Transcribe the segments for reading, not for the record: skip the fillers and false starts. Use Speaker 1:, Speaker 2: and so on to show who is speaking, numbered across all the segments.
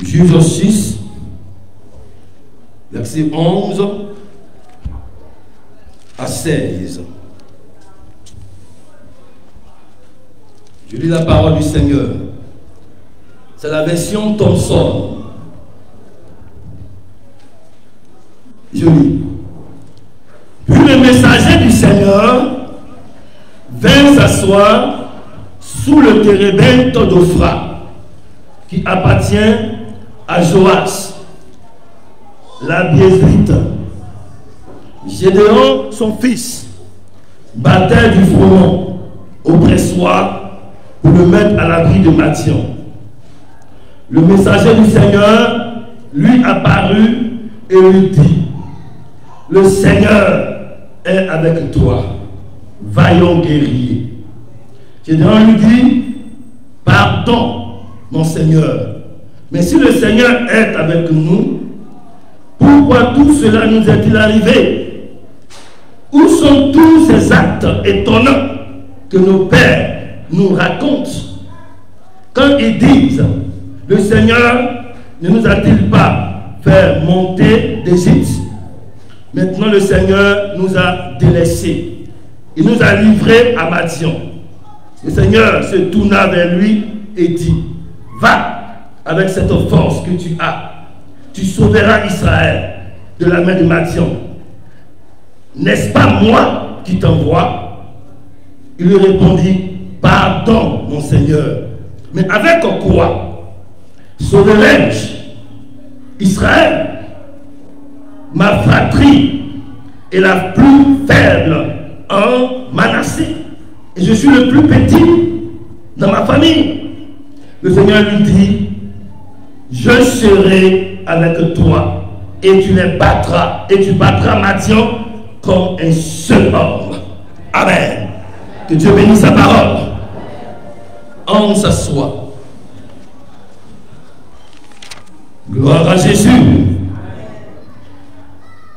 Speaker 1: Juge 6, verset 11 à 16. Je lis la parole du Seigneur. C'est la version Thomson. Je lis. Puis le messager du Seigneur vint s'asseoir sous le térébinthe d'Ophra, qui appartient à Joas, l'Abiésrite. Gédéon, son fils, battait du froment au pressoir pour le mettre à l'abri de Madian. Le messager du Seigneur lui apparut et lui dit: le Seigneur est avec toi, vaillant guerrier. Gédéon lui dit: pardon, mon Seigneur, mais si le Seigneur est avec nous, pourquoi tout cela nous est-il arrivé? Où sont tous ces actes étonnants que nos pères nous racontent quand ils disent: le Seigneur ne nous a-t-il pas fait monter d'Égypte? Maintenant le Seigneur nous a délaissés. Il nous a livrés à Madian. Le Seigneur se tourna vers lui et dit: va avec cette force que tu as. Tu sauveras Israël de la main de Madian. N'est-ce pas moi qui t'envoie? Il lui répondit: pardon, mon Seigneur. Mais avec quoi sauverai-je Israël? Ma fratrie est la plus faible en Manassé, et je suis le plus petit dans ma famille. Le Seigneur lui dit: je serai avec toi, et tu les battras, et tu battras Madian comme un seul homme. Amen. Que Dieu bénisse sa parole. On s'assoit. Gloire à Jésus.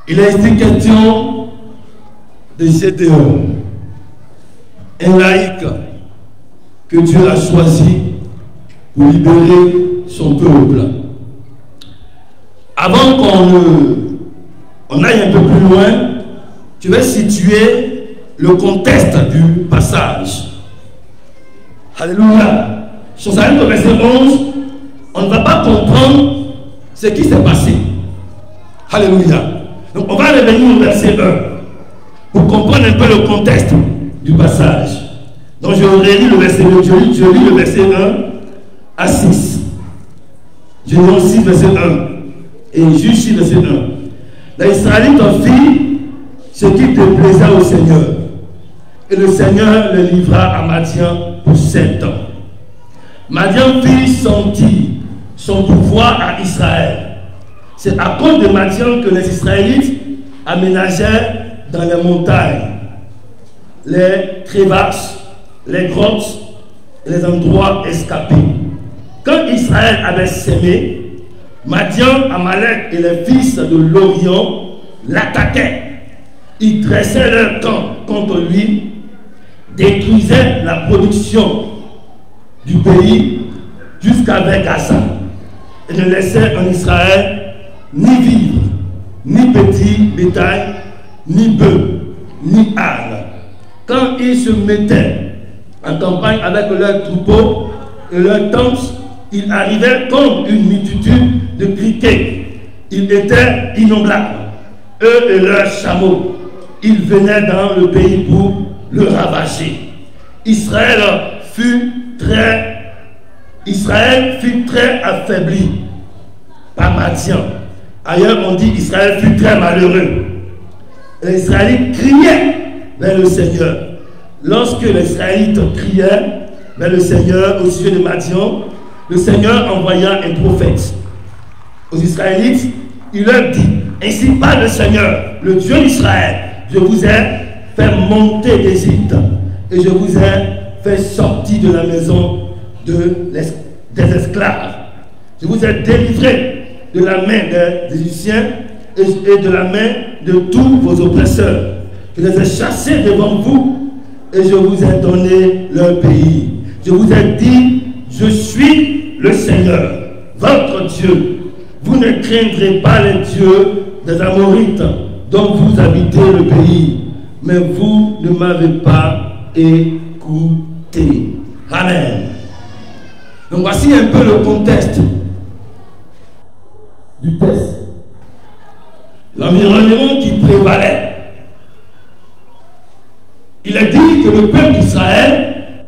Speaker 1: Il est ici question de Gédéon, un laïc que Dieu a choisi pour libérer son peuple. Avant qu'on aille un peu plus loin, je vais situer le contexte du passage. Alléluia. Sur le verset 11, on ne va pas comprendre ce qui s'est passé. Alléluia. Donc on va revenir au verset 1 pour comprendre un peu le contexte du passage. Donc je relis le verset 2, je lis le verset 1 à 6. Je lis 6 verset 1 et Juge 6 verset 1. L'Israélite fit ce qui déplaisait au Seigneur, et le Seigneur le livra à Madian pour 7 ans. Madian fit sentir son pouvoir à Israël. C'est à cause de Madian que les Israélites aménagèrent dans les montagnes les crevasses, les grottes et les endroits escapés. Quand Israël avait sémé, Madian, Amalek et les fils de l'Orient l'attaquaient. Ils dressaient leur camp contre lui, détruisaient la production du pays jusqu'avec Gaza et ne laissaient en Israël ni vivre, ni petit bétail, ni bœuf, ni âne. Quand ils se mettaient en campagne avec leurs troupeaux et leurs tentes, ils arrivaient comme une multitude de criquets. Ils étaient innombrables, eux et leurs chameaux. Ils venaient dans le pays pour le ravager. Israël fut très affaibli par Madian. Ailleurs, on dit Israël fut très malheureux. Les Israélites criaient vers le Seigneur. Lorsque les Israélites criaient vers le Seigneur au sujet de Madian, le Seigneur envoya un prophète aux Israélites. Il leur dit: ainsi parle le Seigneur, le Dieu d'Israël, je vous ai fait monter d'Égypte et je vous ai fait sortir de la maison des esclaves. Je vous ai délivré de la main des Égyptiens et de la main de tous vos oppresseurs. Je les ai chassés devant vous et je vous ai donné leur pays. Je vous ai dit: je suis le Seigneur, votre Dieu. Vous ne craindrez pas les dieux des Amorites dont vous habitez le pays, mais vous ne m'avez pas écouté. Amen. Donc voici un peu le contexte du texte. L'environnement qui prévalait. Il est dit que le peuple d'Israël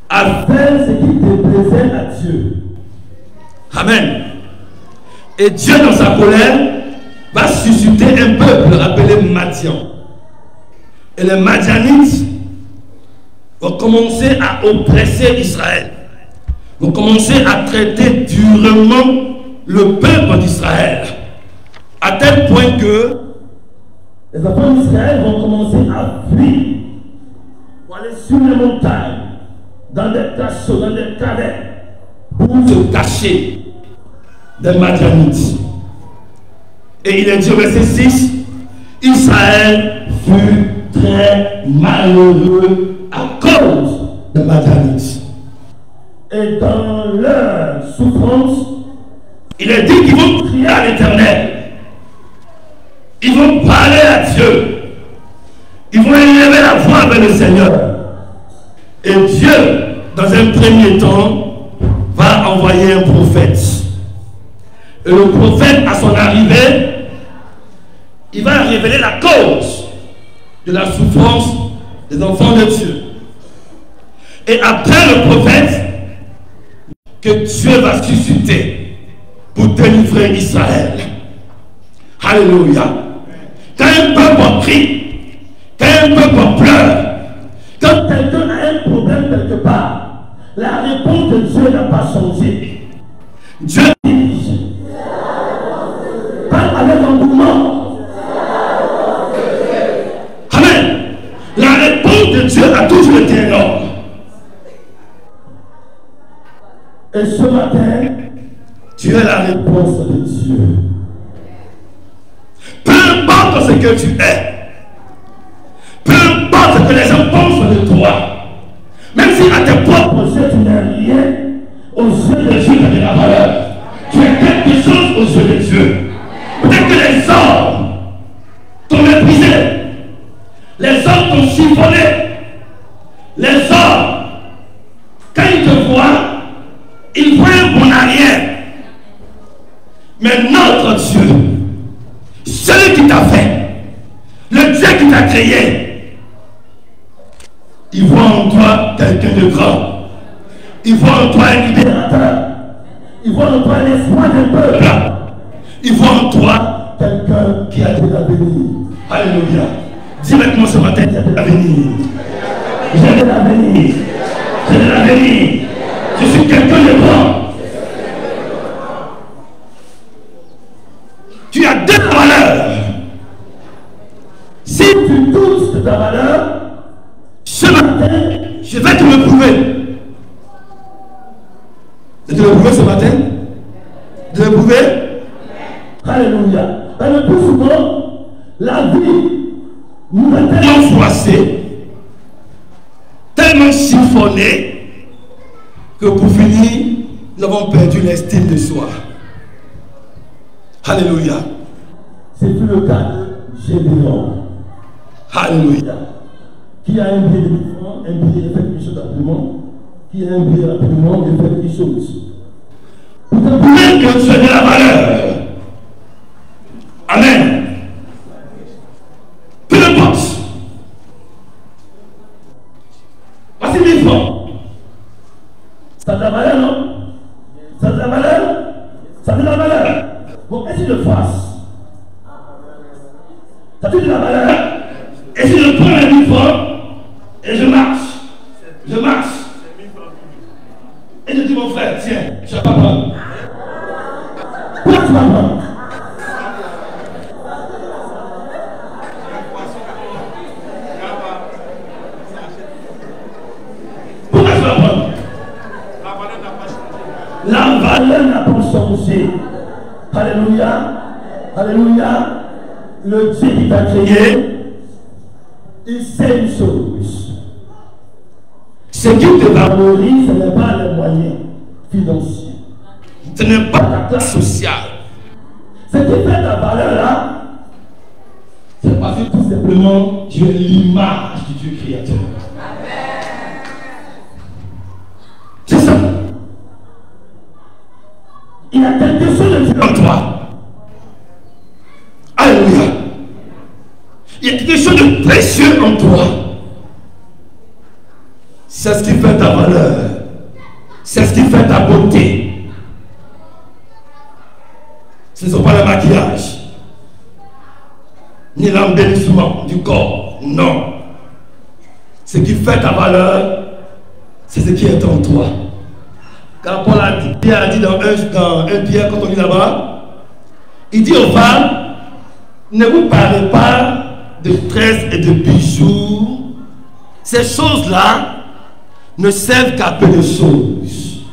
Speaker 1: a fait ce qui déplaisait à Dieu. Amen. Et Dieu, dans sa colère, va susciter un peuple appelé Madian. Et les Madianites vont commencer à oppresser Israël. Vont commencer à traiter durement le peuple d'Israël. À tel point que les enfants d'Israël vont commencer à fuir pour aller sur les montagnes, dans des cachots, dans des cavernes, pour se cacher des Madianites. Et il est dit au verset 6, Israël fut très malheureux à cause des Madianites. Et dans leur souffrance, il est dit qu'ils vont crier à l'Éternel. Ils vont parler à Dieu. Ils vont élever la voix avec le Seigneur. Et Dieu, dans un premier temps, va envoyer un prophète. Et le prophète, à son arrivée, il va révéler la cause de la souffrance des enfants de Dieu. Et après le prophète, que Dieu va susciter pour délivrer Israël. Alléluia. Quand un peuple crie, quand un peuple pleure, quand quelqu'un a un problème quelque part, la réponse de Dieu n'a pas changé. Dieu dit, parle avec engouement. Amen. La réponse de Dieu a toujours été énorme. Et ce matin, tu es la réponse de Dieu. Peu importe ce que tu es, peu importe ce que les gens pensent de toi, même si à tes propres yeux tu n'es rien, aux yeux de Dieu tu as de la valeur. Tu es quelque chose aux yeux de Dieu. Peut-être que les hommes t'ont méprisé, les hommes t'ont chiffonné, les hommes, quand ils te voient, ils voient un bon arrière. Mais notre Dieu, celui qui t'a fait, le Dieu qui t'a créé, il voit en toi quelqu'un de grand. Il voit en toi un libérateur. Il voit en toi l'espoir d'un peuple. Il voit en toi quelqu'un qui a de l'avenir. Alléluia. Dis avec moi ce matin, il y a de l'avenir. J'ai de l'avenir. J'ai de l'avenir. Je suis quelqu'un de grand. Tu as de la valeur. Si tu doutes de ta valeur, ce matin, je vais te le prouver. De te le prouver ce matin? De le prouver? Alléluia. Le plus souvent, la vie nous a tellement froissé, tellement chiffonné, que pour finir, nous avons perdu l'estime de soi. Alléluia. C'est tout le cas de Gédéon. Alléluia. Qui a un billet de différent, un billet fait quelque chose absolument, qui a un billet absolument et fait quelque chose. Pour te prouver que tu as de la valeur. Amen. Peu importe. Voici 1000 francs. Ça a de la valeur, non? Ça a de la valeur? Ça a de la valeur. Bon, et si je le fasse? Ça a de la valeur? Et si je prends les 1000 francs et je marche? Je marche. Et je dis mon frère, tiens, tu vas pas prendre. Pourquoi tu vas prendre? Pourquoi tu vas prendre? La valeur n'a pas changé. Alléluia. Alléluia. Le Dieu qui t'a créé, il sait une chose. Ce qui te valorise, ce n'est pas les moyens financiers. Ce n'est pas ta classe sociale. Ce qui fait ta valeur là, c'est parce que tout simplement tu es l'image du Dieu créateur. C'est ça. Il y a quelque chose de Dieu en toi. Alléluia. Il y a quelque chose de précieux en toi. C'est ce qui fait ta valeur. C'est ce qui fait ta beauté. Ce ne sont pas le maquillage, ni l'embellissement du corps. Non. Ce qui fait ta valeur, c'est ce qui est en toi. Quand Paul a dit dans 1 Pierre, quand on lit là-bas, il dit aux femmes, ne vous parlez pas de tresses et de bijoux. Ces choses-là ne servent qu'à peu de choses.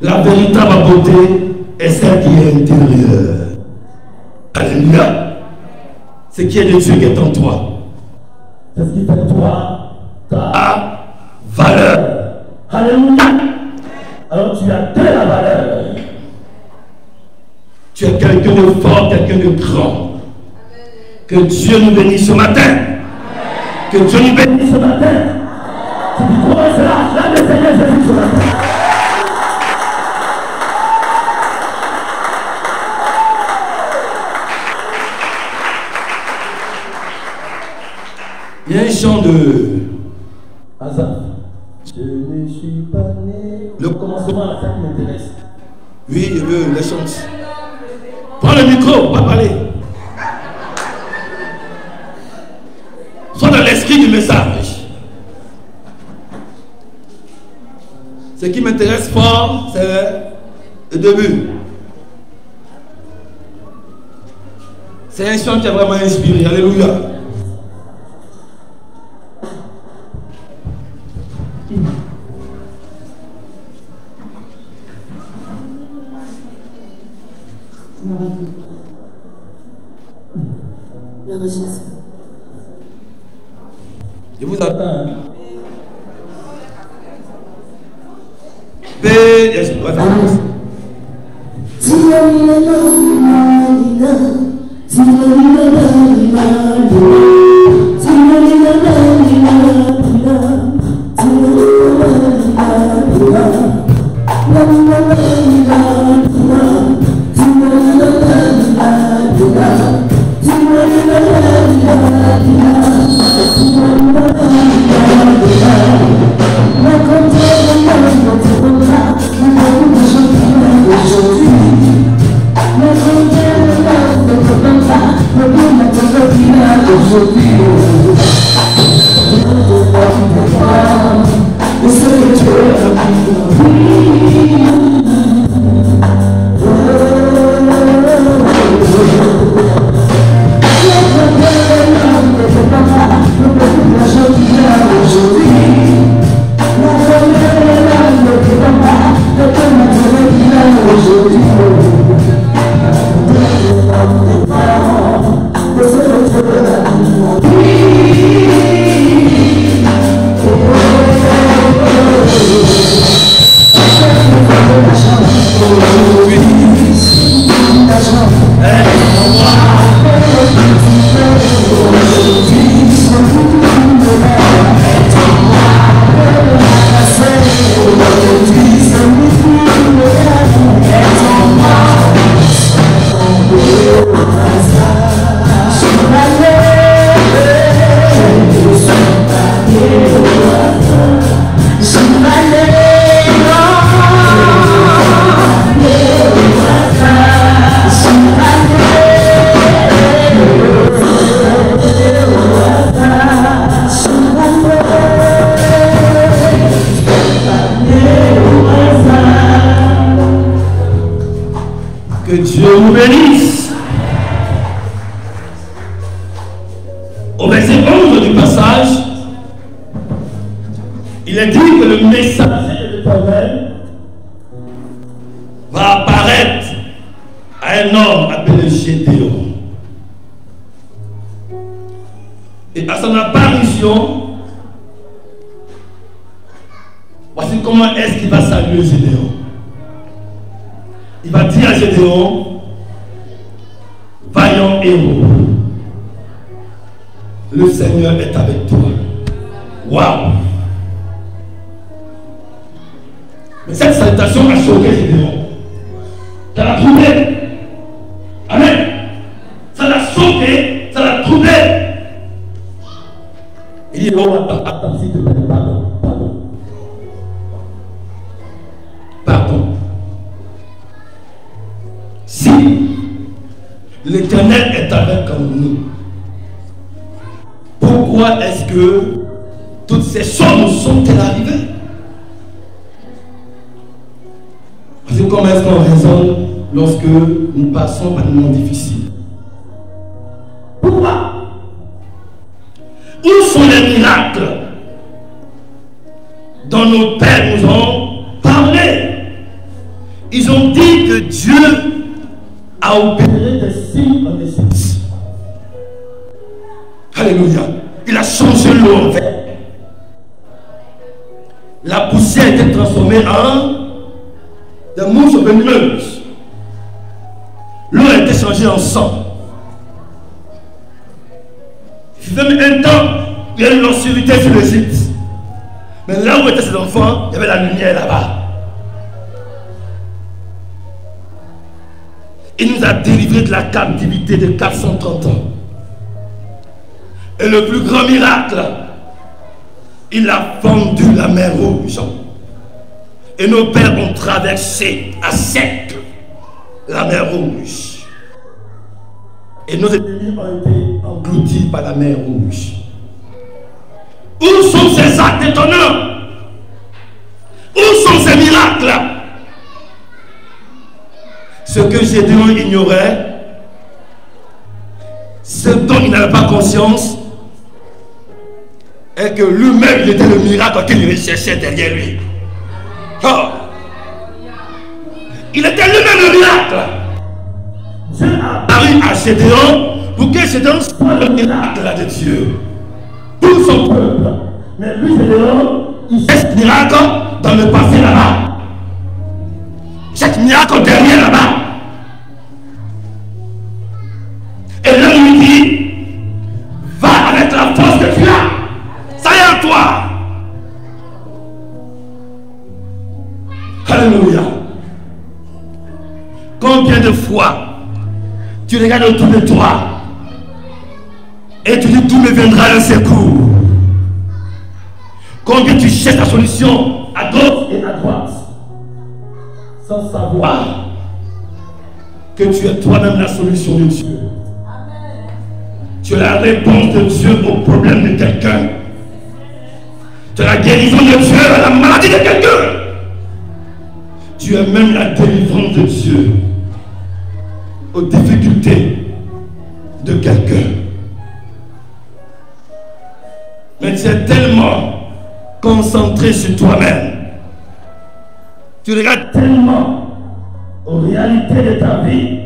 Speaker 1: La véritable beauté est celle qui est intérieure. Alléluia. Ce qui est de Dieu qui est en toi. C'est ce qui fait de toi ta valeur. Alléluia. Alors tu as de la valeur. Tu es quelqu'un de fort, quelqu'un de grand. Que Dieu nous bénisse ce matin. Que Dieu nous bénisse ce matin. Si tu crois cela, là le Seigneur Jésus ce matin. Il y a un chant de Azaf. Je ne suis pas né. Le commencement à la fin qui m'intéresse. Oui, je veux les chanter. Prends le micro, on va parler. Sois dans l'esprit du message. Ce qui m'intéresse fort, c'est le début. C'est un chant qui a vraiment inspiré. Alléluia. Je vous attends. Que Dieu nous bénisse. Au verset 11 du passage, il est dit que le messager de l'Éternel va apparaître à un homme appelé Gédéon. Et à son apparition, voici comment est-ce qu'il va saluer Gédéon. il va dire à Gédéon, vaillant héros, le Seigneur est avec toi. Waouh! Mais cette salutation a choqué Gédéon. Ça l'a troublé. Amen. Ça l'a choqué, ça l'a troublé. Il dit, oh, attends, s'il te plaît, pardon. Si l'Éternel est avec nous, pourquoi est-ce que toutes ces choses nous sont-elles arrivées? C'est comment est-ce qu'on raisonne lorsque nous passons par des moments difficiles? Pourquoi? Où sont les miracles dont nos pères nous ont parlé? Ils ont dit que Dieu a opéré des signes en Égypte. Alléluia. Il a changé l'eau en verre. La poussière a été transformée en des mouches venimeuses. L'eau a été changée en sang. Il y avait un temps, il y a eu une obscurité sur l'Égypte. Mais là où étaient ces enfants, il y avait la lumière là-bas. Il nous a délivrés de la captivité de 430 ans. Et le plus grand miracle, il a fendu la mer Rouge. Et nos pères ont traversé à sec la mer Rouge. Et nos ennemis ont été engloutis par la mer Rouge. Où sont ces actes étonnants? Où sont ces miracles? Ce que Gédéon ignorait, ce dont il n'avait pas conscience, est que lui-même, il était le miracle qu'il recherchait derrière lui. Oh. Il était lui-même le miracle. Dieu a apparu à Gédéon pour que Gédéon soit le miracle de Dieu. Tout son peuple. Mais lui, Gédéon, il cherche ce miracle dans le passé là-bas. Chaque miracle derrière là-bas. Et là, il lui dit, va avec la force que tu as. Ça y est en toi. Alléluia. Combien de fois tu regardes autour de toi et tu dis, tout me viendra le secours. Combien tu cherches la solution à gauche et à droite sans savoir que tu es toi-même la solution de Dieu. Tu es la réponse de Dieu au problème de quelqu'un. Tu es la guérison de Dieu à la maladie de quelqu'un. Tu es même la délivrance de Dieu aux difficultés de quelqu'un. Mais tu es tellement concentré sur toi-même. Tu regardes tellement aux réalités de ta vie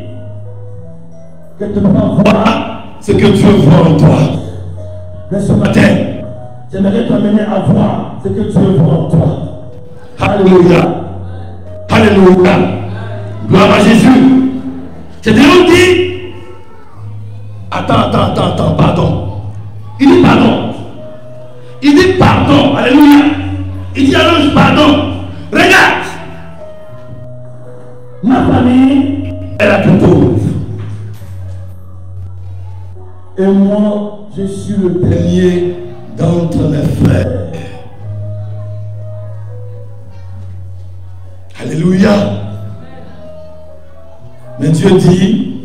Speaker 1: que tu ne peux pas voir ce que Dieu voit en toi. Mais ce matin, j'aimerais t'amener à voir ce que Dieu voit en toi. Alléluia. Alléluia. Gloire à Jésus. C'est Dieu dit, attends, pardon. Il dit pardon. Il dit pardon. Alléluia. Il dit à l'ange pardon. Regarde. Ma famille est la plus pauvre. Et moi, je suis le dernier d'entre mes frères. Alléluia. Mais Dieu dit,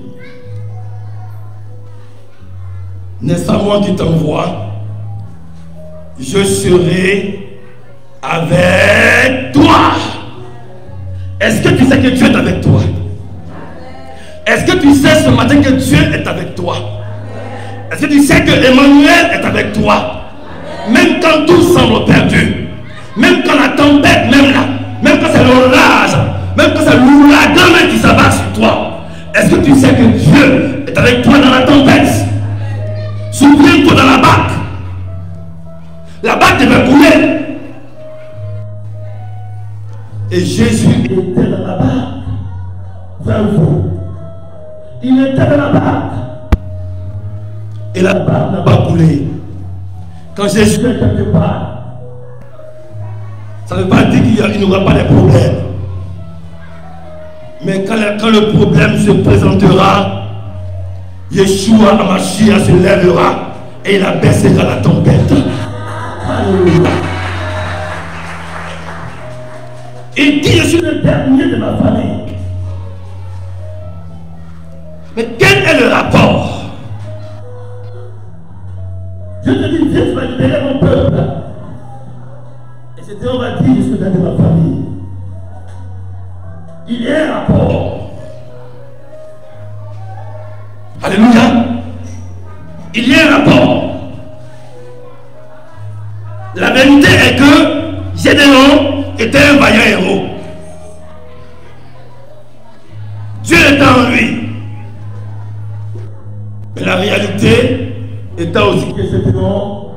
Speaker 1: n'est-ce pas moi qui t'envoie? Je serai avec toi. Est-ce que tu sais que Dieu est avec toi? Est-ce que tu sais ce matin que Dieu est avec toi? Est-ce que tu sais que Emmanuel est avec toi? Même quand tout semble perdu, même quand la tempête, même là, même quand c'est l'orage, même quand c'est l'ouragan qui s'abat sur toi, est-ce que tu sais que Dieu est avec toi dans la tempête? Souviens-toi dans la barque. La barque devait couler. Et Jésus était dans la barque. frère vous. Il était dans la barque. Et la barque n'a pas coulé. Quand Jésus est quelque part, ça ne veut pas dire qu'il n'y aura pas de problème. Mais quand le problème se présentera, Yeshua Hamashiach se lèvera et il abaissera la tempête. Alléluia. Il dit, je suis le dernier de ma famille. Mais quel est le rapport? Je te dis, Dieu va libérer mon peuple. Et c'est Dieu va dire, je suis le dernier de ma famille. Il y a un rapport. Alléluia. Il y a un rapport. La vérité est que Gédéon était un vaillant héros. Dieu était en lui. Mais la réalité était aussi que Gédéon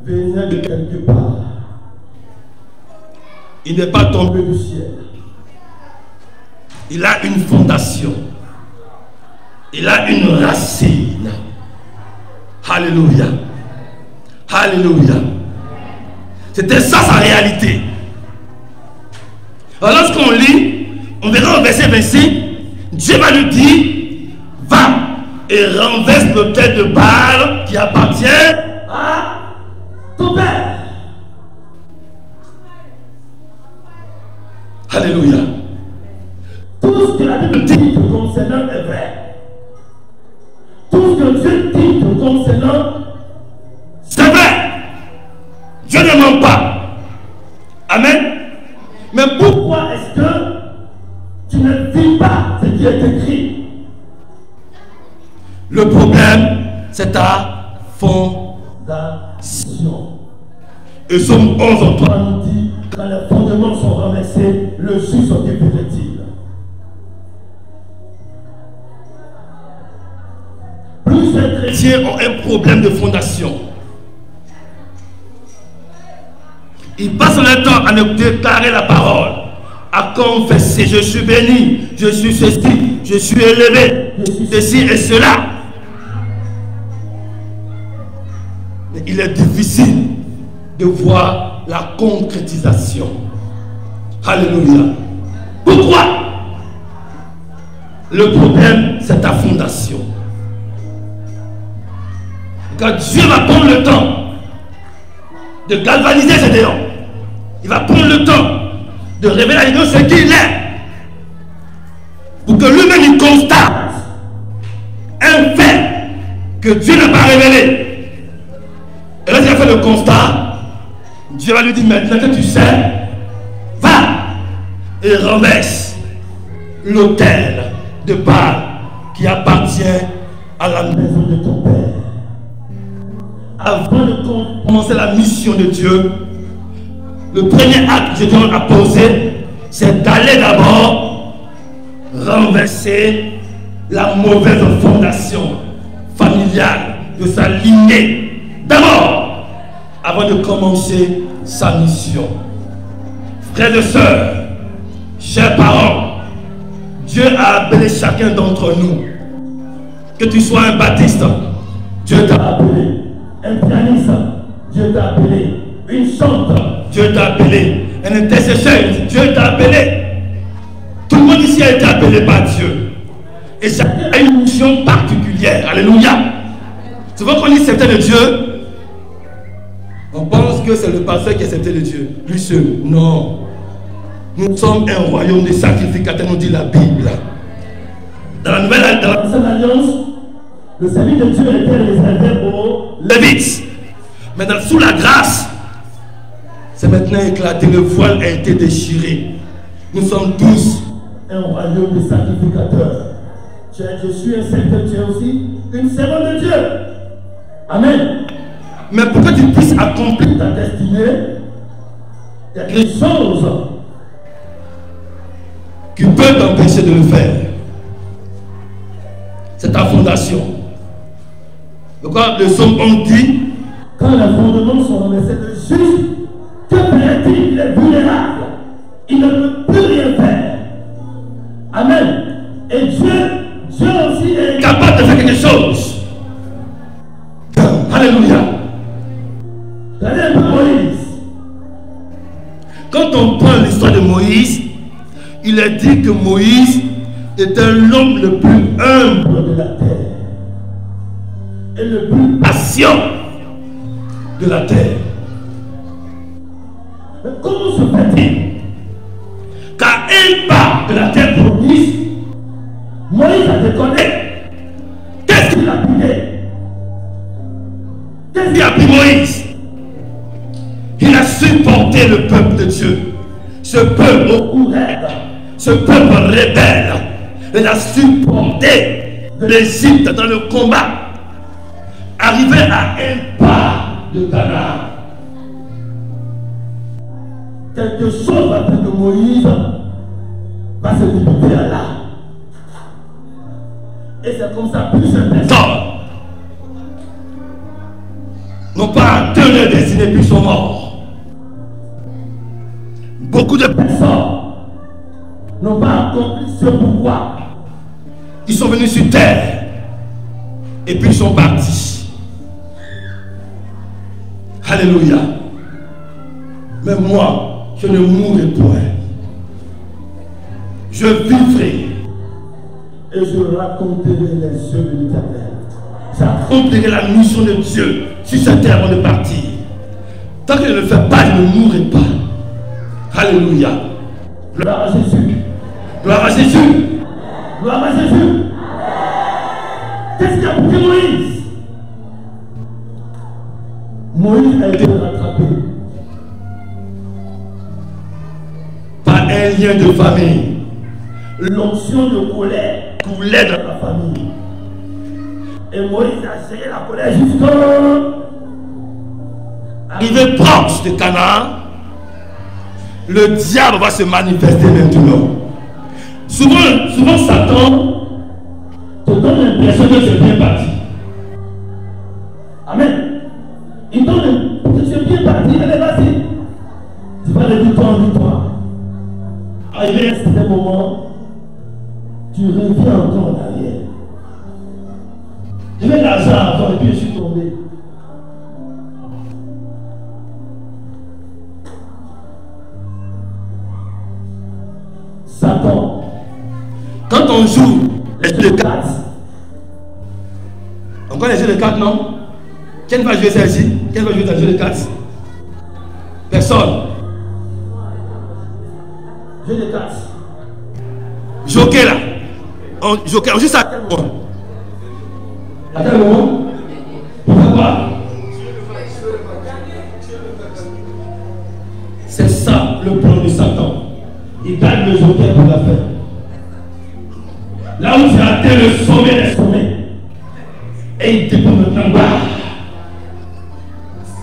Speaker 1: venait de quelque part. Il n'est pas tombé du ciel. Il a une fondation. Il a une racine. Alléluia. Alléluia. C'était ça sa réalité. Alors lorsqu'on lit, on verra au verset 25, Dieu va lui dire, va et renverse le tête de Baal qui appartient à ton père. Alléluia. Tout ce que la Bible dit te concernant est vrai. Tout ce que Dieu dit te concernant, c'est vrai. Dieu ne ment pas. Amen. Mais pourquoi est-ce que tu ne vis pas ce qui est écrit? Le problème, c'est ta fondation. Et Somme 11 en 3 nous dit, quand les fondements sont renversés, le juste sont définitifs. Plus les chrétiens ont un problème de fondation. Ils passent leur temps à nous déclarer la parole, à confesser, je suis béni, je suis ceci, je suis élevé, je suis ceci et cela. Mais il est difficile de voir la concrétisation. Alléluia. Pourquoi? Le problème, c'est ta fondation. Quand Dieu va prendre le temps de galvaniser Gédéon, il va prendre le temps de révéler à Gédéon ce qu'il est, pour que lui-même il constate un fait que Dieu n'a pas révélé. Et là, il a fait le constat. Dieu va lui dire, maintenant que tu sais, va et renverse l'autel de Baal qui appartient à la maison de ton père. Avant de commencer la mission de Dieu, le premier acte que Dieu a posé, c'est d'aller d'abord renverser la mauvaise fondation familiale de sa lignée. D'abord, avant de commencer sa mission. Frères et sœurs, chers parents, Dieu a appelé chacun d'entre nous. Que tu sois un baptiste, Dieu t'a appelé. Un pianiste, Dieu t'a appelé. Une chanteur, Dieu t'a appelé. Un intercesseur, Dieu t'a appelé. Tout le monde ici a été appelé par Dieu. Et chacun a une mission particulière. Alléluia. Souvent qu'on dit accepter de Dieu, on pense que c'est le pasteur qui accepte de Dieu. Lui seul. Non. Nous sommes un royaume de sacrificateurs, nous dit la Bible. Dans la nouvelle alliance, le service de Dieu était réservé aux Lévites. Mais sous la grâce, c'est maintenant éclaté. Le voile a été déchiré. Nous sommes tous un royaume de sacrificateurs. Je suis un serviteur de Dieu aussi, une servante de Dieu. Amen. Mais pour que tu puisses accomplir ta destinée, il y a des choses qui peuvent t'empêcher de le faire. C'est ta fondation. Pourquoi le Somme 11 dit, quand les fondements sont renversés, le juste, que ferait-il? Il est vulnérable. Il ne peut plus rien faire. Quand on prend l'histoire de Moïse, il est dit que Moïse était l'homme le plus humble de la terre et le plus patient de la terre. Mais comment se fait-il qu'à un pas de la terre promise, Moïse a déconné? Qu'est-ce qu'il a pris? Qu'est-ce qu'il a pris Moïse? Il a supporté le peuple de Dieu. Ce peuple au courant, ce peuple rebelle, il a supporté l'Égypte dans le combat. Arrivé à un pas de Canaan, quelque chose va faire que Moïse va se limiter à là. Et c'est comme ça plusieurs personnes n'ont pas atteint leur destinée puis sont morts. Beaucoup de personnes n'ont pas accompli ce pouvoir. Ils sont venus sur terre et puis ils sont partis. Alléluia. Mais moi, je ne mourrai point. Je vivrai et je raconterai les œuvres de l'Éternel. J'accomplirai la mission de Dieu sur cette terre avant de partir. Tant que je ne le fais pas, je ne mourrai pas. Alléluia. Gloire à Jésus. Gloire à Jésus. Gloire à Jésus. Qu'est-ce qu'a pris Moïse? Moïse a été rattrapé par un lien de famille. L'onction de colère coulait dans la famille. Et Moïse a géré la colère jusqu'à arrivé proche de Canaan. Le diable va se manifester maintenant. Souvent Satan te donne l'impression que c'est bien parti. Amen. Il donne que c'est bien parti. Allez, vas-y. Tu vas de victoire en victoire. Arrivé à un certain moment, tu reviens encore en arrière. Je mets l'argent encore et puis je suis tombé. Satan, quand on joue les jeux de cartes, on connaît les jeux de cartes, non? Qui va jouer celle-ci? Qui va jouer dans le jeu de cartes? Personne. Jeu de cartes. Joker là. Joker, on joue ça à quel moment? À quel moment? Pourquoi? C'est ça le plan de Satan. Il gagne le joker pour la faire. Là où tu as atteint le sommet des sommets, et il te prend le bas.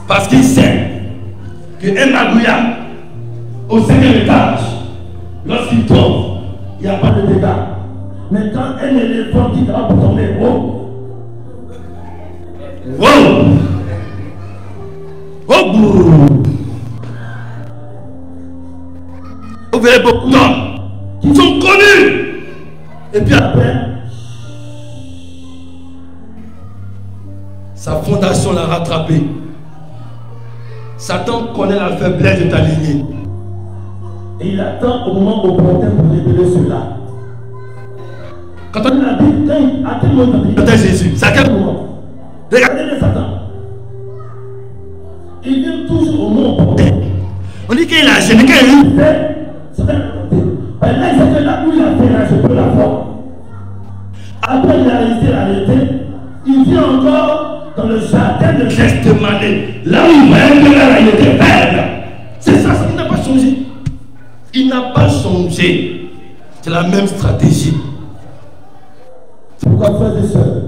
Speaker 1: Parce qu'il sait qu'un magouilla au 5e étage, lorsqu'il tombe, il n'y a pas de dégâts. Mais quand un éléphant qui va pour tomber, wow! Wow! Oh, boum! Vous verrez beaucoup d'hommes qui sont connus. Et puis après, sa fondation l'a rattrapé. Satan connaît la faiblesse de ta lignée. Et il attend au moment opportun pour révéler cela. Quand on a dit, à quel moment il a dit Jésus? C'est à quel moment? Regardez les Satan. Il vient toujours au moment opportun. On dit qu'il a gêné, qu'il a eu. C'est là, c'est que là où il a fait là, je peux la voir. Après, il a réussi à l'arrêter. Il vient encore dans le jardin de Gethsemane. Là où il voyait que là, il était belle. C'est ça, il n'a pas changé. Il n'a pas changé. C'est la même stratégie. C'est pourquoi, frères et sœurs,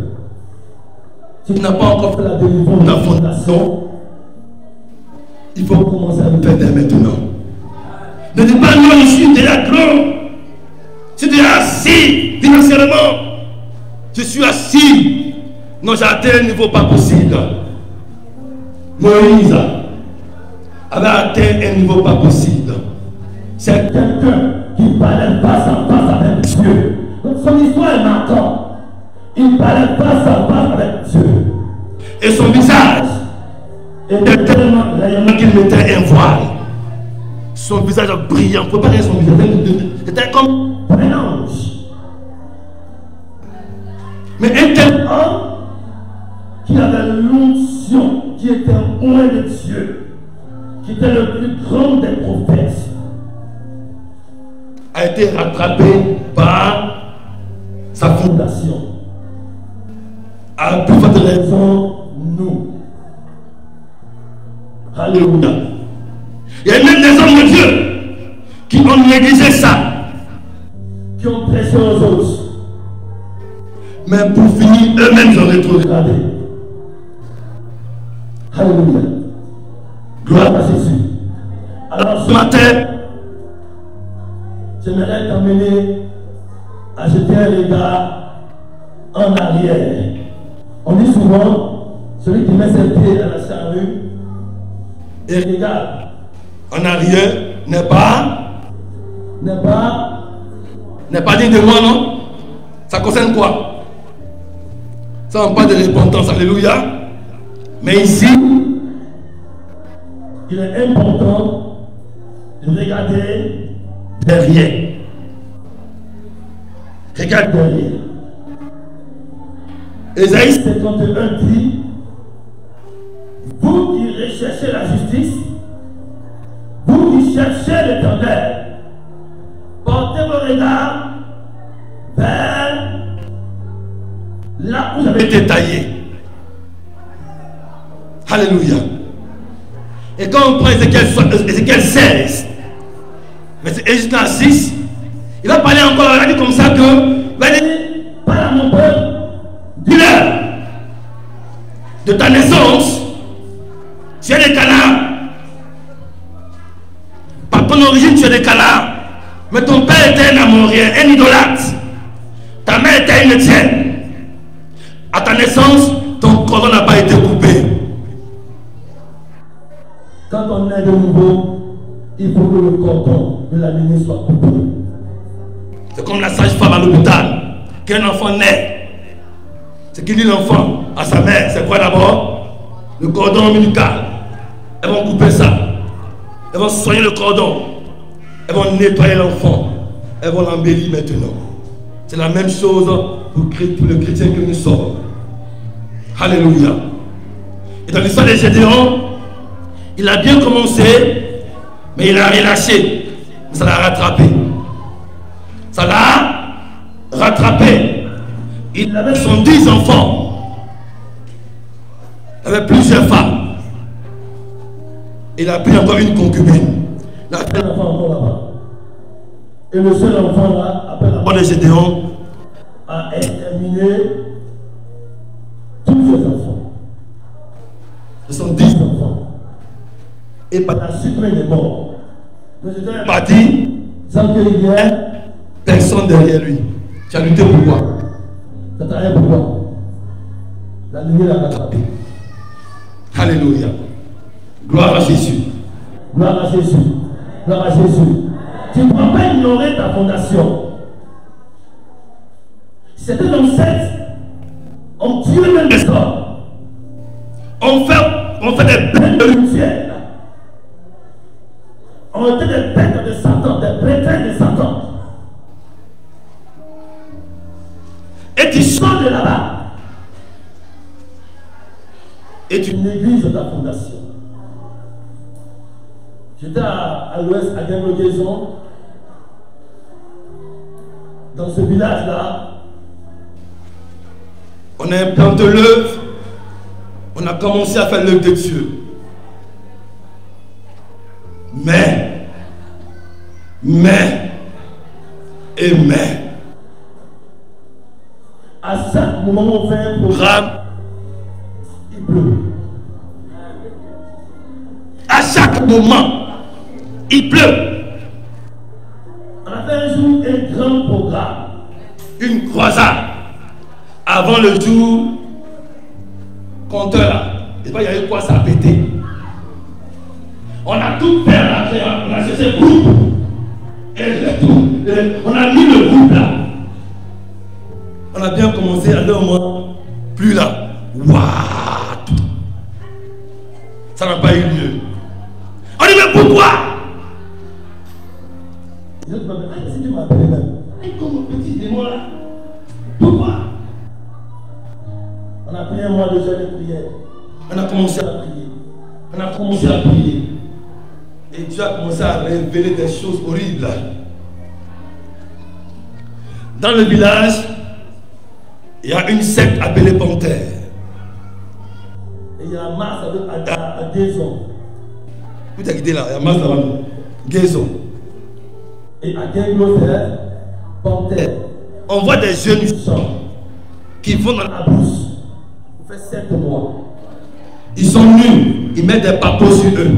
Speaker 1: si tu n'as pas encore fait la délivrance de la fondation, il faut commencer à le faire dès maintenant. Ne dis pas non, je suis déjà grand. Je suis déjà assis financièrement. Je suis assis. Non, j'ai atteint un niveau pas possible. Moïse avait atteint un niveau pas possible. C'est quelqu'un qui parlait face à face avec Dieu. Donc son histoire est marquante. Il parlait face à face avec Dieu. Et son visage était tellement rayonnant qu'il mettait un voile. son visage brillant. On ne peut pas regarder son visage. C'était comme un ange. Mais un tel homme qui avait l'onction, qui était loin de Dieu, qui était le plus grand des prophètes, a été rattrapé par sa fondation. À plus forte raison, nous. Alléluia. Il y a même des hommes de Dieu qui ont négligé ça, qui ont prêché aux autres. Mais pour finir, eux-mêmes ils ont rétrogradé. Alléluia. Gloire à Jésus. Alors ce matin, j'aimerais t'emmener à jeter un regard en arrière. On dit souvent, celui qui met ses pieds à la charrue et regarde en arrière n'est pas digne de moi, non? Ça concerne quoi? Ça on parle de repentance, alléluia. Mais ici, il est important de regarder derrière. Regarde derrière. Ésaïe 51 dit: vous qui recherchez la justice, vous qui cherchez l'Éternel, portez vos regards vers là où vous avez été taillé. Alléluia. Et quand on prend Ézéchiel 16, Ézéchiel 6, il va parler encore, il va dire comme ça que, il va dire, parle à mon peuple, dis-leur, de ta naissance, tu es des canards. Par ton origine, tu es des canards. Mais ton père était un amorien, un idolâtre. Ta mère était une tienne. À ta naissance, ton cordon n'a pas été coupé. Quand on est de nouveau, il faut que le cordon de la lignée soit coupé. C'est comme la sage-femme à l'hôpital. Qu'un enfant naît, c'est qu'il dit l'enfant à sa mère, c'est quoi d'abord? Le cordon ombilical. Elles vont couper ça. Elles vont soigner le cordon. Elles vont nettoyer l'enfant. Elles vont l'embellir maintenant. C'est la même chose pour le chrétien que nous sommes. Alléluia. Et dans l'histoire des Gédéons, il a bien commencé, mais il a relâché. Mais ça l'a rattrapé. Ça l'a rattrapé. Il avait 110 enfants. Il avait plusieurs femmes. Il a pris encore une concubine. Il a pris un enfant encore là-bas. Et le seul enfant là, après la mort de Gédéon, a exterminé tous ses enfants. Ce sont 10 enfants. Et par la suite, il est mort. Le Gédéon est parti sans qu'il y ait personne derrière lui. Tu as lutté pour quoi? Ça t'a rien pour quoi? La lumière l'a rattrapé. Alléluia. Gloire à Jésus. Gloire à Jésus. Gloire à Jésus. Tu ne dois pas ignorer ta fondation. C'était ancêtres. On tue même des hommes. On fait des bêtes de rituels. On était des bêtes de Satan, des prêtres de Satan. Et tu sors de là-bas. Et tu négliges ta fondation. J'étais à l'ouest, à Gamogaison. Dans ce village-là, on a implanté l'œuvre. On a commencé à faire l'œuvre de Dieu. Mais, à chaque moment où on fait un programme, il pleut. À chaque moment, il pleut. On a fait un jour un grand programme, une croisade, avant le jour compteur. Et pas, il y a eu quoi, ça a pété. On a tout fait à la on a cherché le groupe. Et on a mis le groupe là. On a bien commencé à leur moment, plus là. Waouh! Ça n'a pas eu lieu. On dit, mais pourquoi? Les autres m'appellent, ah, si tu m'appelles même. Et comme petit démon là. Pourquoi? On a pris un mois de jeûne de prière. On a commencé à prier. On a commencé à prier. Et Dieu a commencé à révéler des choses horribles. Dans le village, il y a une secte appelée Panthère. Et il y a la masse à Guézon. Où t'as quitté là? Il y a la masse là-bas. Guézon. Et à Guézon, c'est Panthère. On voit des jeunes qui vont dans la bourse. Ils font 7 mois. Ils sont nus. Ils mettent des papeaux sur eux.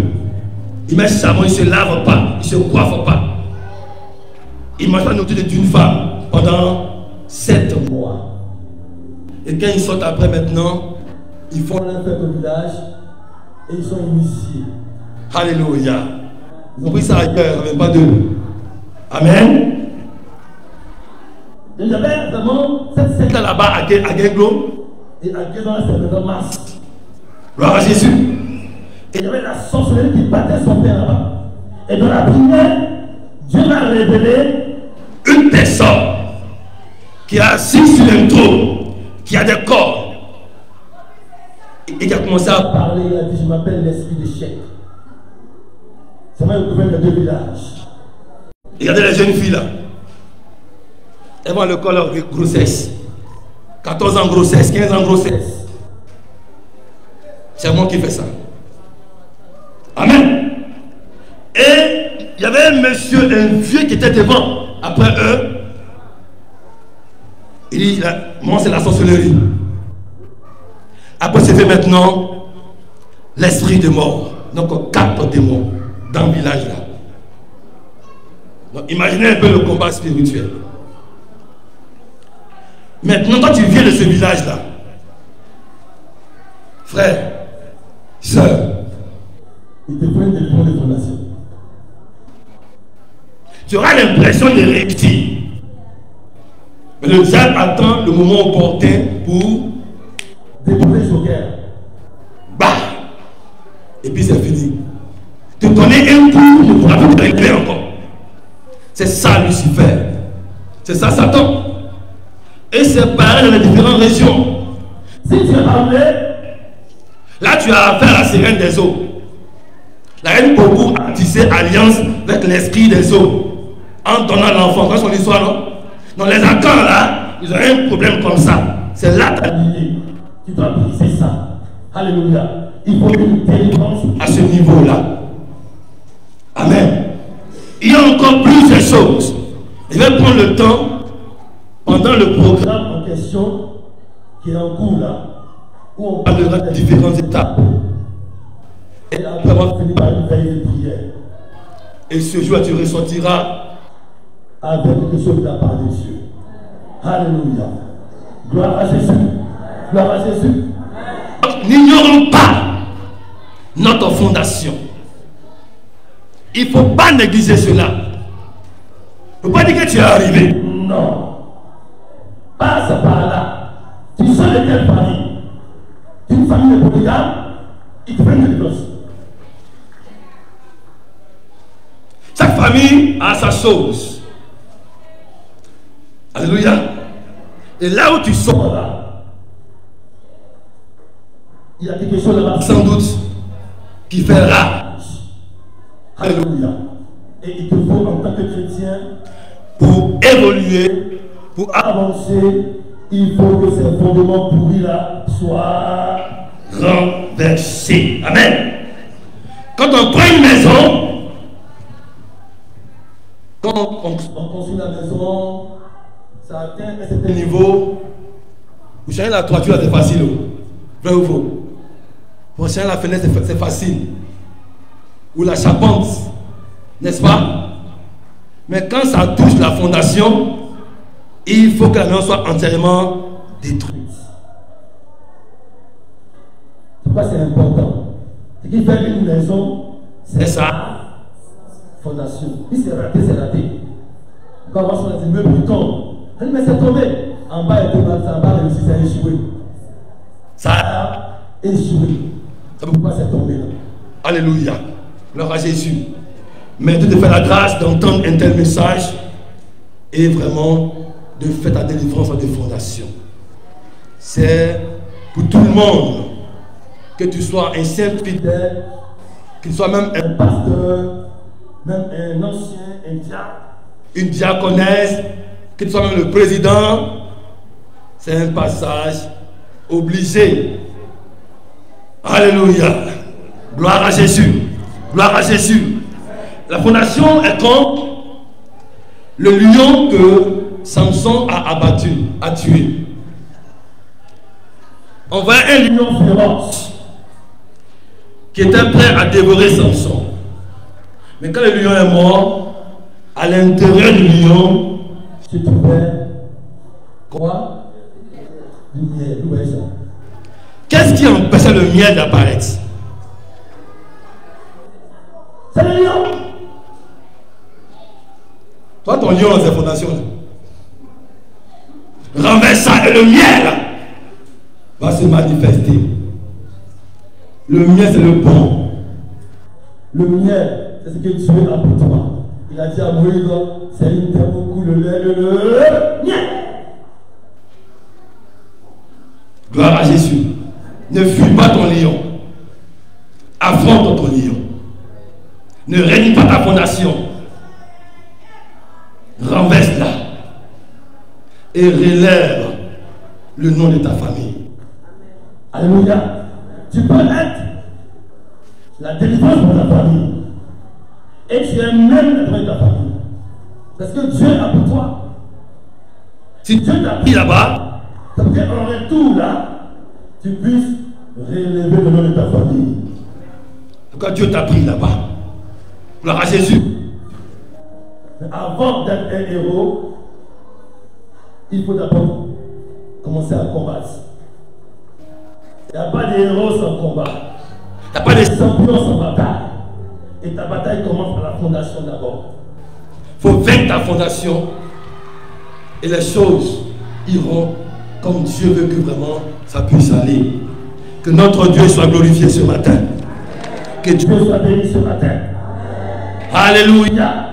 Speaker 1: Ils mettent savon, ils ne se lavent pas. Ils ne se coiffent pas. Ils mangent la nourriture d'une femme pendant 7 mois. Et quand ils sortent après maintenant, ils font la fête au village et ils sont initiés. Alléluia. Ils ont pris ça ailleurs, mais pas d'eux. Amen. Et j'avais vraiment cette secte là-bas à Guéglon et à Guéglon, c'est de masse. Gloire à Jésus. Et il y avait la sorcellerie qui battait son père là-bas. Et dans la prière, Dieu m'a révélé une personne qui est assise sur un trône, qui a des corps, et qui a commencé à parler. Il a dit, je m'appelle l'esprit d'échec. Ça m'a ouvert les 2 villages. Regardez les jeunes filles là. Elles vont à l'école avec grossesse. 14 ans grossesse, 15 ans grossesse. C'est moi qui fais ça. Amen. Et il y avait un monsieur, un vieux qui était devant. Après eux, il dit, moi c'est la sorcellerie. Après c'est fait maintenant l'esprit de mort. Donc 4 démons dans le village là. Donc imaginez un peu le combat spirituel. Maintenant quand tu viens de ce village là, frère, sœur, il te prennent des points de fondation. Tu auras l'impression de réussir. Mais le diable attend le moment opportun pour détruire son cœur. Bah! Et puis c'est fini. Te donner un coup, tu ne pourras plus te régler encore. C'est ça Lucifer. C'est ça Satan. Et c'est pareil dans les différentes régions. Si tu es armé, là tu as affaire à la sirène des eaux. La reine Bobo a tissé alliance avec l'esprit des eaux. En donnant l'enfant, quand son histoire, non? Donc les accords là, ils ont un problème comme ça. C'est là ta lignée. Tu dois briser ça. Alléluia. Il faut une délivrance à ce niveau-là. Amen. Il y a encore plusieurs choses. Je vais prendre le temps, pendant le programme en question, qui est en cours là, où on parlera de différentes étapes. Et après, on va finir par une veille de prière. Et ce jour, tu ressortiras avec quelque chose de la part de Dieu. Alléluia. Gloire à Jésus. Gloire à Jésus. N'ignorons pas notre fondation. Il ne faut pas négliger cela. Il ne faut pas dire que tu es arrivé. Non. Passe par là. Tu sors de quelle famille? Une famille de polygame, ils te prennent des gosses. Chaque famille a sa chose. Alléluia. Et là où tu sors là, il y a quelque chose là-bas sans doute qui fait rage. Alléluia. Et il te faut en tant que chrétien, pour évoluer, pour avancer, il faut que ces fondements pourris là soient renversés. Amen. Quand on prend une maison, quand on construit la maison, ça atteint un certain niveau. Vous changez la toiture, c'est facile. Vrai ou faux? Vous changez la fenêtre, c'est facile. Ou la charpente, n'est-ce pas? Mais quand ça touche la fondation, il faut que la maison soit entièrement détruite. Pourquoi c'est important? Ce qui fait qu'une maison, c'est sa fondation. Si c'est raté, c'est raté. Quand on va sur les immeubles, il tombe. Mais c'est tombé. En bas, il tombe, en bas, réussi, ça a échoué. Ça a échoué. C'est pourquoi c'est tombé là. Alléluia. Gloire à Jésus. Mais Dieu te fait la grâce d'entendre un tel message et vraiment de faire ta délivrance en des fondations. C'est pour tout le monde, que tu sois un simple fidèle, qu'il soit même un pasteur, même un ancien, un diacre, une diaconesse, qu'il soit même le président. C'est un passage obligé. Alléluia. Gloire à Jésus. Gloire à Jésus. La fondation est comme le lion que Samson a abattu, a tué. On voit un lion féroce qui était prêt à dévorer Samson. Mais quand le lion est mort, à l'intérieur du lion se trouvait quoi? Du miel. Où est ça? Qu'est-ce qui empêchait le miel d'apparaître? C'est le lion. Toi, ton lion dans ses fondations, renverse ça et le miel va se manifester. Le miel, c'est le bon. Le miel, c'est ce que Dieu a pour toi. Il a dit à Moïse, c'est une terre beaucoup le lait, le miel. Gloire à Jésus. Ne fuis pas ton lion. Affronte ton lion. Ne règne pas ta fondation. Renverse-la. Et relève le nom de ta famille. Alléluia. Tu peux être la délivrance pour ta famille. Et tu es même le de ta famille. Parce que Dieu a pour toi. Si Dieu t'a pris là-bas, ça veut dire en retour là, tu puisses relever le nom de ta famille. Pourquoi Dieu t'a pris là-bas? Gloire à Jésus. Mais avant d'être un héros, il faut d'abord commencer à combattre. Il n'y a pas de héros sans combat. Il n'y a pas de champions sans bataille. Et ta bataille commence par la fondation d'abord. Il faut vaincre ta fondation et les choses iront comme Dieu veut que vraiment ça puisse aller. Que notre Dieu soit glorifié ce matin. Que Dieu soit béni ce matin. Alléluia.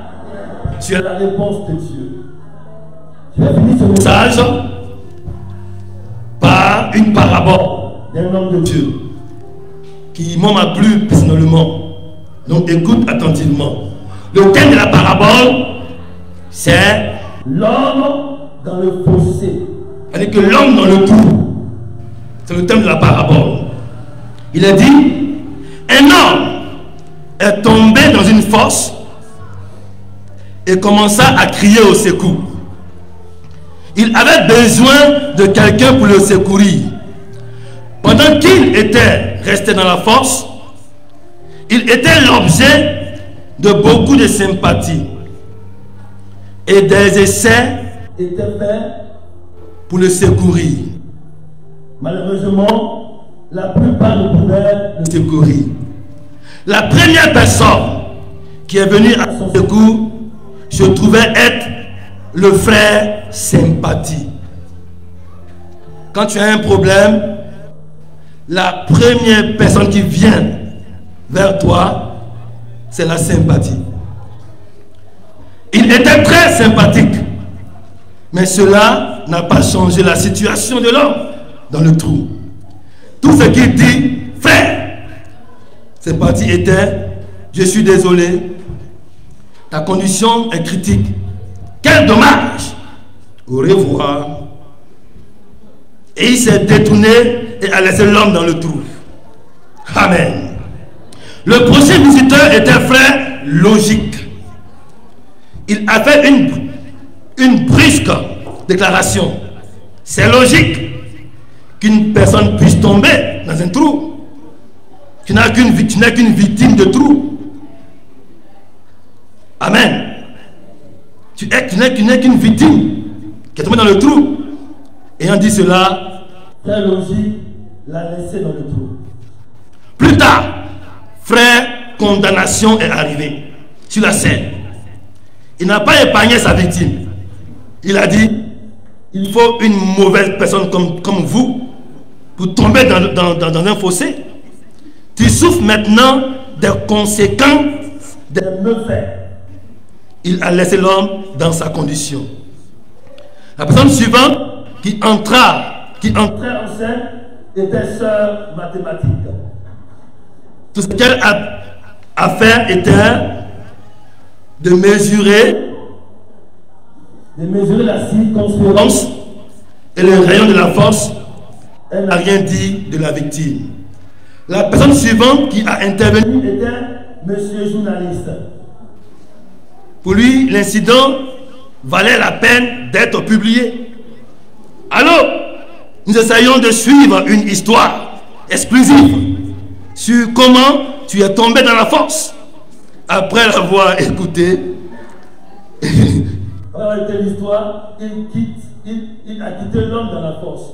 Speaker 1: Tu as la réponse de Dieu. Tu as fini ce message par une parabole d'un homme de Dieu qui m'a plu personnellement. Donc écoute attentivement. Le thème de la parabole, c'est l'homme dans le fossé. C'est-à-dire que l'homme dans le trou. C'est le thème de la parabole. Il a dit, un homme est tombé dans une fosse et commença à crier au secours. Il avait besoin de quelqu'un pour le secourir. Pendant qu'il était resté dans la fosse, il était l'objet de beaucoup de sympathie. Et des essais étaient faits pour le secourir. Malheureusement, la plupart ne pouvaient le secourir. La première personne qui est venue à son secours se trouvait être le frère sympathie. Quand tu as un problème, la première personne qui vient vers toi, c'est la sympathie. Il était très sympathique, mais cela n'a pas changé la situation de l'homme dans le trou. Tout ce qu'il dit, frère, sympathie était, je suis désolé, ta condition est critique. Quel dommage! Au revoir. Et il s'est détourné et a laissé l'homme dans le trou. Amen. Le prochain visiteur était frère logique. Il a fait une brusque déclaration. C'est logique qu'une personne puisse tomber dans un trou. Tu n'es qu'une victime de trou. Amen. Tu n'es qu'une victime qui est tombée dans le trou. Ayant dit cela, frère logique l'a laissé dans le trou. Plus tard, frère condamnation est arrivé sur la scène. Il n'a pas épargné sa victime. Il a dit, il faut une mauvaise personne comme vous pour tomber dans un fossé. Tu souffres maintenant des conséquences des méfaits. Il a laissé l'homme dans sa condition. La personne suivante qui entrait en scène était sœur mathématique. Tout ce qu'elle a à faire était de mesurer la circonférence et le rayon de la force. Elle n'a rien dit de la victime. La personne suivante qui a intervenu était monsieur journaliste. Pour lui, l'incident valait la peine d'être publié. Alors, nous essayons de suivre une histoire exclusive sur comment tu es tombé dans la force. Après l'avoir écouté, après l'histoire, il a quitté l'homme dans la force.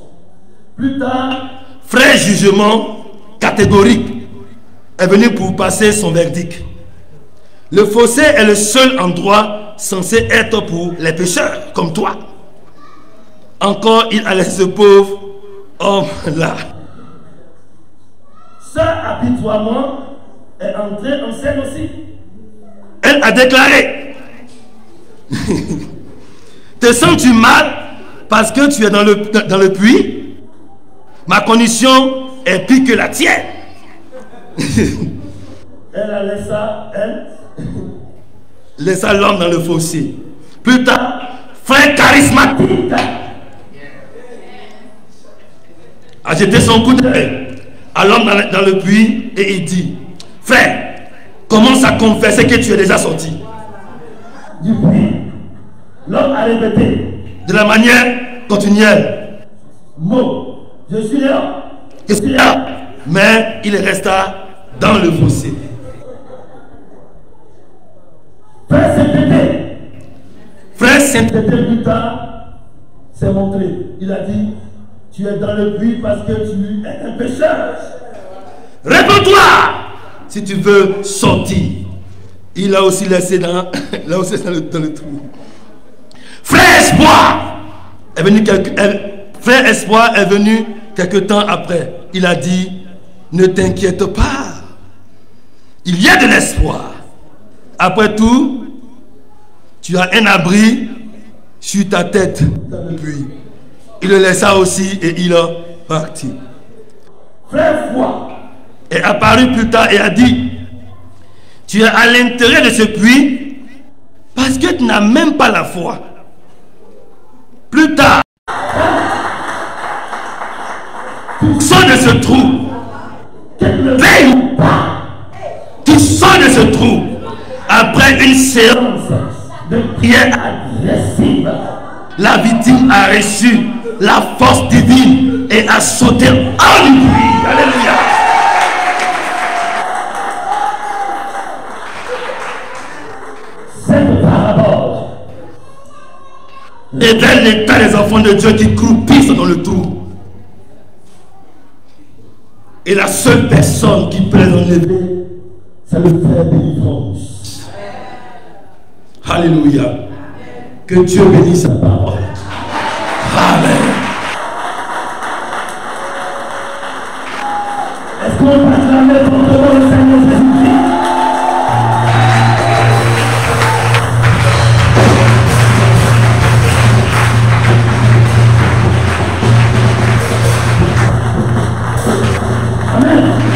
Speaker 1: Plus tard, frère jugement catégorique est venu pour passer son verdict. Le fossé est le seul endroit censé être pour les pécheurs comme toi. Encore, il a laissé ce pauvre homme là. Sœur apitoiement est entrée en scène aussi. Elle a déclaré: te sens-tu mal parce que tu es dans le puits? Ma condition est pire que la tienne. Elle a laissé l'homme dans le fossé. Plus tard, frère charismatique a jeté son coup d'œil à l'homme dans le puits et il dit: frère, commence à confesser que tu es déjà sorti du puits. L'homme a répété de la manière continuelle: mot, je suis là. Mais il resta dans le fossé. Frère Saint-Pété plus tard s'est montré. Il a dit: tu es dans le puits parce que tu es un pécheur. Réponds-toi si tu veux sortir. Il a aussi laissé dans le trou. Frère Espoir est venu quelque temps après. Il a dit: ne t'inquiète pas, il y a de l'espoir. Après tout, tu as un abri sur ta tête. Puis il le laissa aussi et il a parti. Frère Foi est apparu plus tard et a dit: tu es à l'intérieur de ce puits parce que tu n'as même pas la foi. Plus tard, tu sors de ce trou. Veille ou pas, tu sors de ce trou après une séance de prière agressive. La victime a reçu la force divine et a sauté hors du puits. Alléluia. Cette parabole révèle l'état des enfants de Dieu qui croupissent dans le trou. Et la seule personne qui peut les enlever, c'est le frère délivrance. Alléluia. Que Dieu bénisse sa parole. Amen. Est-ce qu'on peut acclamer pour le Seigneur Jésus-Christ? Amen.